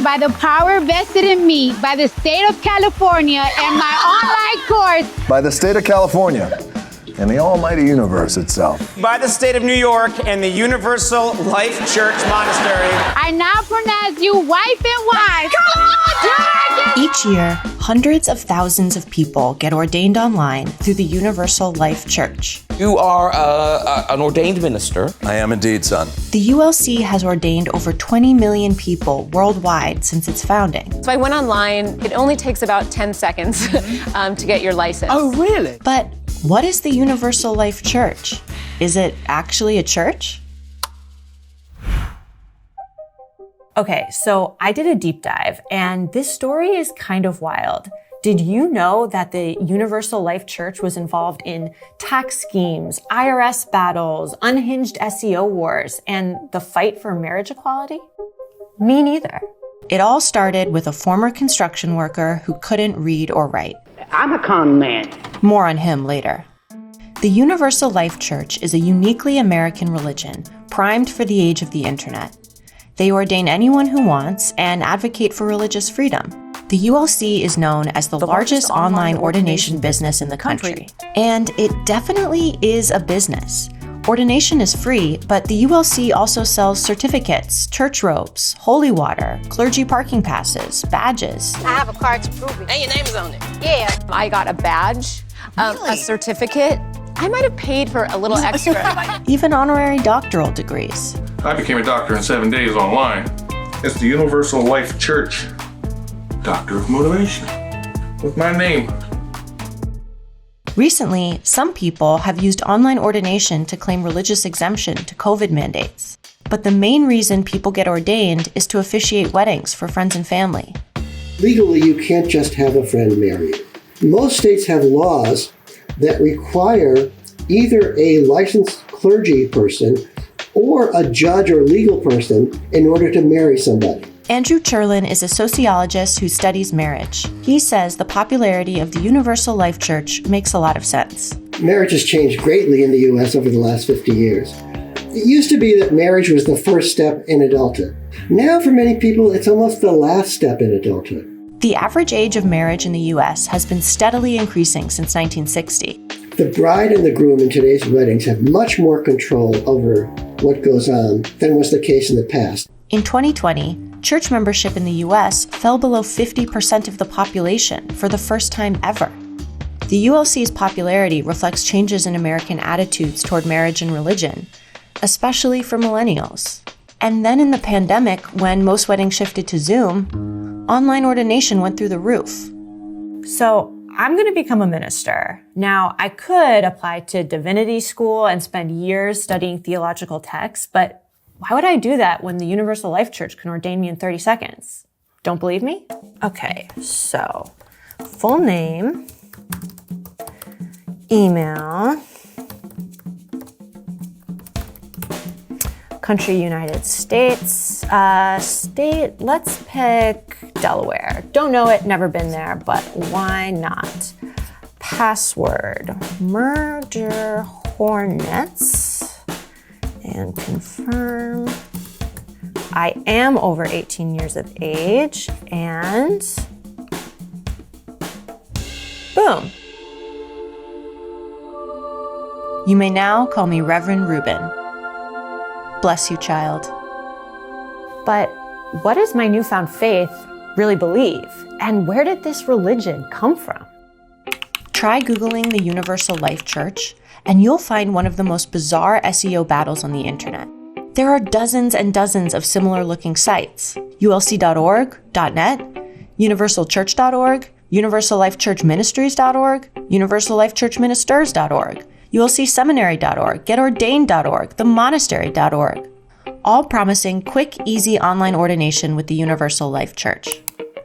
by the power vested in me by the state of California and my online course, by the state of California and the almighty universe itself, by the state of New York and the Universal Life Church Monastery, I now pronounce you wife and wife. Come on, Dragon! Each year, hundreds of thousands of people get ordained online through the Universal Life Church. You are an ordained minister. I am indeed, son. The ULC has ordained over 20 million people worldwide since its founding. So I went online. It only takes about 10 seconds to get your license. Oh, really? But what is the Universal Life Church? Is it actually a church? Okay, so I did a deep dive, and this story is kind of wild. Did you know that the Universal Life Church was involved in tax schemes, IRS battles, unhinged SEO wars, and the fight for marriage equality? Me neither. It all started with a former construction worker who couldn't read or write. I'm a con man. More on him later. The Universal Life Church is a uniquely American religion, primed for the age of the internet. They ordain anyone who wants and advocate for religious freedom. The ULC is known as the largest online ordination business in the country. And it definitely is a business. Ordination is free, but the ULC also sells certificates, church robes, holy water, clergy parking passes, badges. I have a card to prove it. And your name is on it. Yeah. I got a badge, a certificate. I might have paid for a little extra. Even honorary doctoral degrees. I became a doctor in 7 days online. It's the Universal Life Church, Doctor of Motivation, with my name. Recently, some people have used online ordination to claim religious exemption to COVID mandates. But the main reason people get ordained is to officiate weddings for friends and family. Legally, you can't just have a friend marry you. Most states have laws that require either a licensed clergy person or a judge or legal person in order to marry somebody. Andrew Cherlin is a sociologist who studies marriage. He says the popularity of the Universal Life Church makes a lot of sense. Marriage has changed greatly in the U.S. over the last 50 years. It used to be that marriage was the first step in adulthood. Now, for many people, it's almost the last step in adulthood. The average age of marriage in the U.S. has been steadily increasing since 1960. The bride and the groom in today's weddings have much more control over what goes on than was the case in the past. In 2020, church membership in the U.S. fell below 50% of the population for the first time ever. The ULC's popularity reflects changes in American attitudes toward marriage and religion, especially for millennials. And then in the pandemic, when most weddings shifted to Zoom, online ordination went through the roof. So I'm going to become a minister. Now, I could apply to divinity school and spend years studying theological texts, but why would I do that when the Universal Life Church can ordain me in 30 seconds? Don't believe me? Okay, so full name, email, country United States, state, let's pick Delaware. Don't know it, never been there, but why not? Password, merger hornets, and confirm. I am over 18 years of age, and boom. You may now call me Reverend Reuben. Bless you, child. But what does my newfound faith really believe? And where did this religion come from? Try Googling the Universal Life Church, and you'll find one of the most bizarre SEO battles on the internet. There are dozens and dozens of similar-looking sites: ulc.org, .net, universalchurch.org, universallifechurchministries.org, universallifechurchministers.org, ulcseminary.org, getordained.org, themonastery.org, all promising quick, easy online ordination with the Universal Life Church.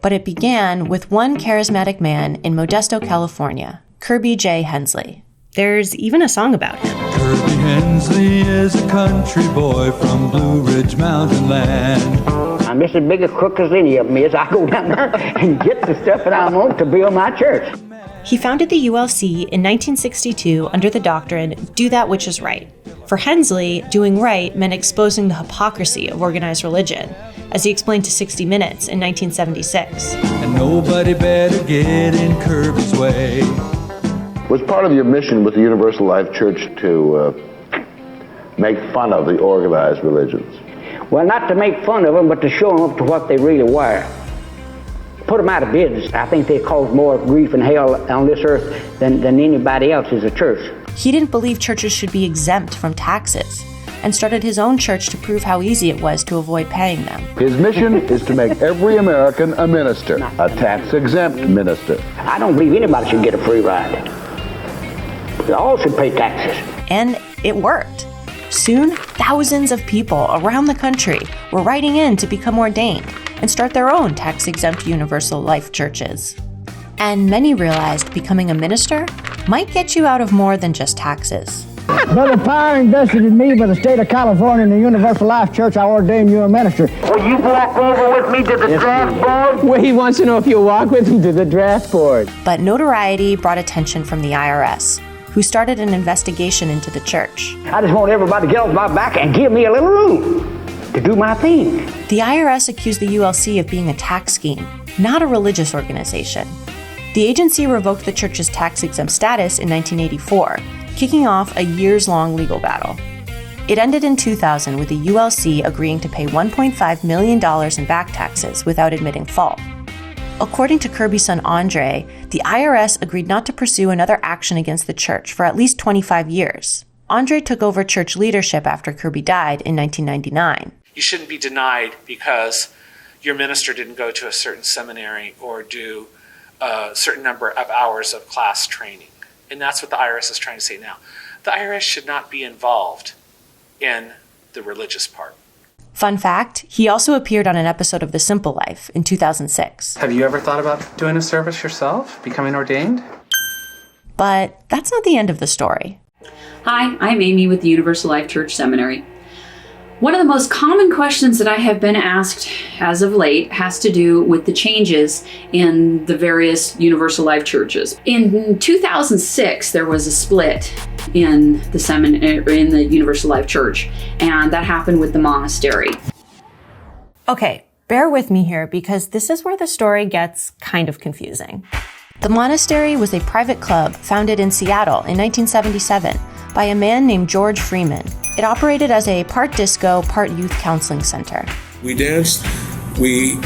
But it began with one charismatic man in Modesto, California, Kirby J. Hensley. There's even a song about him. Kirby Hensley is a country boy from Blue Ridge Mountain Land. I'm just as big a crook as any of them is. I go down there and get the stuff that I want to build my church. He founded the ULC in 1962 under the doctrine, do that which is right. For Hensley, doing right meant exposing the hypocrisy of organized religion, as he explained to 60 Minutes in 1976. And nobody better get in Kirby's way. Was part of your mission with the Universal Life Church to make fun of the organized religions? Well, not to make fun of them, but to show them up to what they really were. Put them out of business. I think they cause more grief and hell on this earth than anybody else as a church. He didn't believe churches should be exempt from taxes, and started his own church to prove how easy it was to avoid paying them. His mission is to make every American a minister, a tax-exempt minister. I don't believe anybody should get a free ride. They all should pay taxes. And it worked. Soon, thousands of people around the country were writing in to become ordained and start their own tax-exempt Universal Life churches. And many realized becoming a minister might get you out of more than just taxes. Brother Pryor invested in me by the state of California in the Universal Life Church. I ordained you a minister. Will you walk over with me to the draft board? Well, he wants to know if you'll walk with him to the draft board. But notoriety brought attention from the IRS, who started an investigation into the church. I just want everybody to get off my back and give me a little room to do my thing. The IRS accused the ULC of being a tax scheme, not a religious organization. The agency revoked the church's tax-exempt status in 1984, kicking off a years-long legal battle. It ended in 2000 with the ULC agreeing to pay $1.5 million in back taxes without admitting fault. According to Kirby's son Andre, the IRS agreed not to pursue another action against the church for at least 25 years. Andre took over church leadership after Kirby died in 1999. You shouldn't be denied because your minister didn't go to a certain seminary or do a certain number of hours of class training. And that's what the IRS is trying to say now. The IRS should not be involved in the religious part. Fun fact, he also appeared on an episode of The Simple Life in 2006. Have you ever thought about doing a service yourself, becoming ordained? But that's not the end of the story. Hi, I'm Amy with the Universal Life Church Seminary. One of the most common questions that I have been asked as of late has to do with the changes in the various Universal Life churches. In 2006, there was a split in the Universal Life Church, and that happened with the monastery. Okay, bear with me here because this is where the story gets kind of confusing. The monastery was a private club founded in Seattle in 1977 by a man named George Freeman. It operated as a part disco, part youth counseling center. We danced, we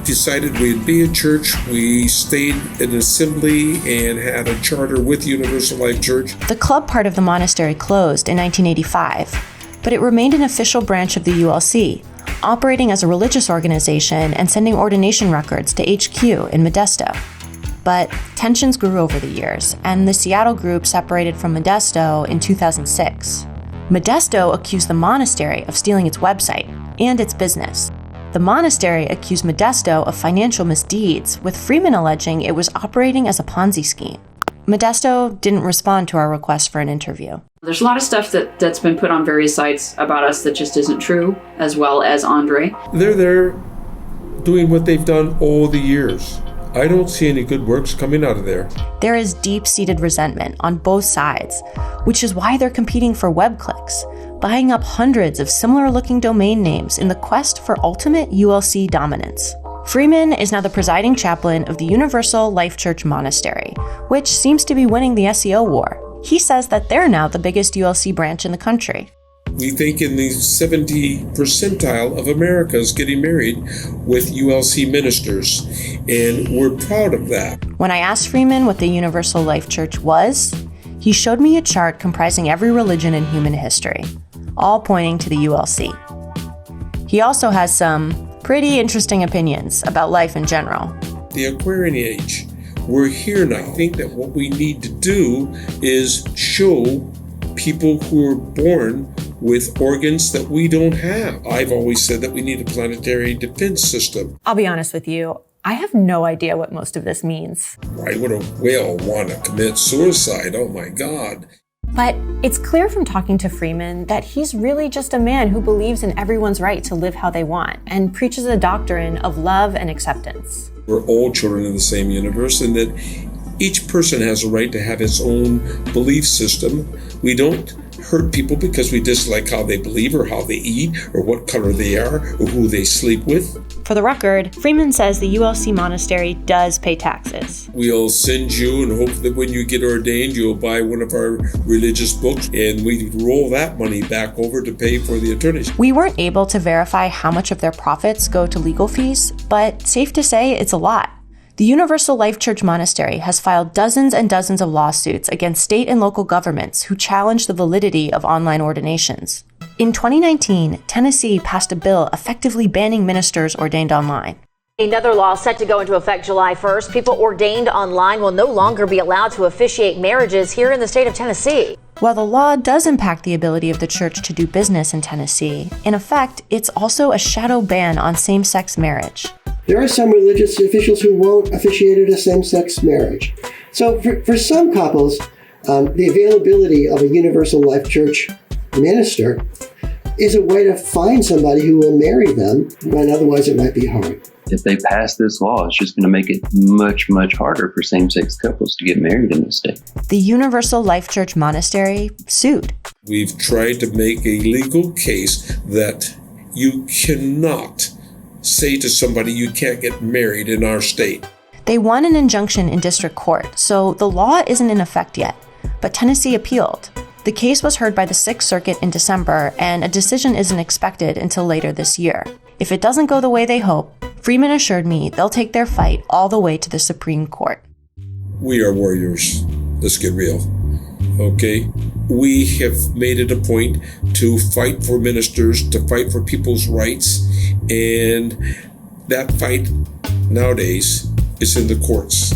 decided we'd be a church, we stayed in an assembly and had a charter with Universal Life Church. The club part of the monastery closed in 1985, but it remained an official branch of the ULC, operating as a religious organization and sending ordination records to HQ in Modesto. But tensions grew over the years, and the Seattle group separated from Modesto in 2006. Modesto accused the monastery of stealing its website and its business. The monastery accused Modesto of financial misdeeds, with Freeman alleging it was operating as a Ponzi scheme. Modesto didn't respond to our request for an interview. There's a lot of stuff that's been put on various sites about us that just isn't true, as well as Andre. They're there doing what they've done all the years. I don't see any good works coming out of there. There is deep-seated resentment on both sides, which is why they're competing for web clicks, buying up hundreds of similar-looking domain names in the quest for ultimate ULC dominance. Freeman is now the presiding chaplain of the Universal Life Church Monastery, which seems to be winning the SEO war. He says that they're now the biggest ULC branch in the country. We think in the 70 percentile of America is getting married with ULC ministers, and we're proud of that. When I asked Freeman what the Universal Life Church was, he showed me a chart comprising every religion in human history, all pointing to the ULC. He also has some pretty interesting opinions about life in general. The Aquarian Age, we're here now. I think that what we need to do is show people who are born with organs that we don't have. I've always said that we need a planetary defense system. I'll be honest with you, I have no idea what most of this means. Why would a whale want to commit suicide? Oh my God. But it's clear from talking to Freeman that he's really just a man who believes in everyone's right to live how they want and preaches a doctrine of love and acceptance. We're all children of the same universe, and that Each person has a right to have his own belief system. We don't hurt people because we dislike how they believe or how they eat or what color they are or who they sleep with. For the record, Freeman says the ULC monastery does pay taxes. We'll send you and hope that when you get ordained, you'll buy one of our religious books, and we roll that money back over to pay for the attorneys. We weren't able to verify how much of their profits go to legal fees, but safe to say it's a lot. The Universal Life Church Monastery has filed dozens and dozens of lawsuits against state and local governments who challenge the validity of online ordinations. In 2019, Tennessee passed a bill effectively banning ministers ordained online. Another law set to go into effect July 1st. People ordained online will no longer be allowed to officiate marriages here in the state of Tennessee. While the law does impact the ability of the church to do business in Tennessee, in effect, it's also a shadow ban on same-sex marriage. There are some religious officials who won't officiate at a same-sex marriage. So for some couples, the availability of a Universal Life Church minister is a way to find somebody who will marry them, when otherwise it might be hard. If they pass this law, it's just going to make it much, much harder for same-sex couples to get married in this state. The Universal Life Church Monastery sued. We've tried to make a legal case that you cannot say to somebody you can't get married in our state. They won an injunction in district court, so the law isn't in effect yet. But Tennessee appealed. The case was heard by the Sixth Circuit in December, and a decision isn't expected until later this year. If it doesn't go the way they hope, Freeman assured me they'll take their fight all the way to the Supreme Court. We are warriors. Let's get real. Okay? We have made it a point to fight for ministers, to fight for people's rights, and that fight nowadays is in the courts.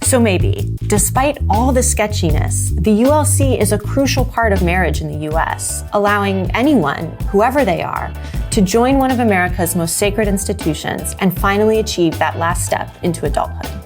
So maybe, despite all the sketchiness, the ULC is a crucial part of marriage in the US, allowing anyone, whoever they are, to join one of America's most sacred institutions and finally achieve that last step into adulthood.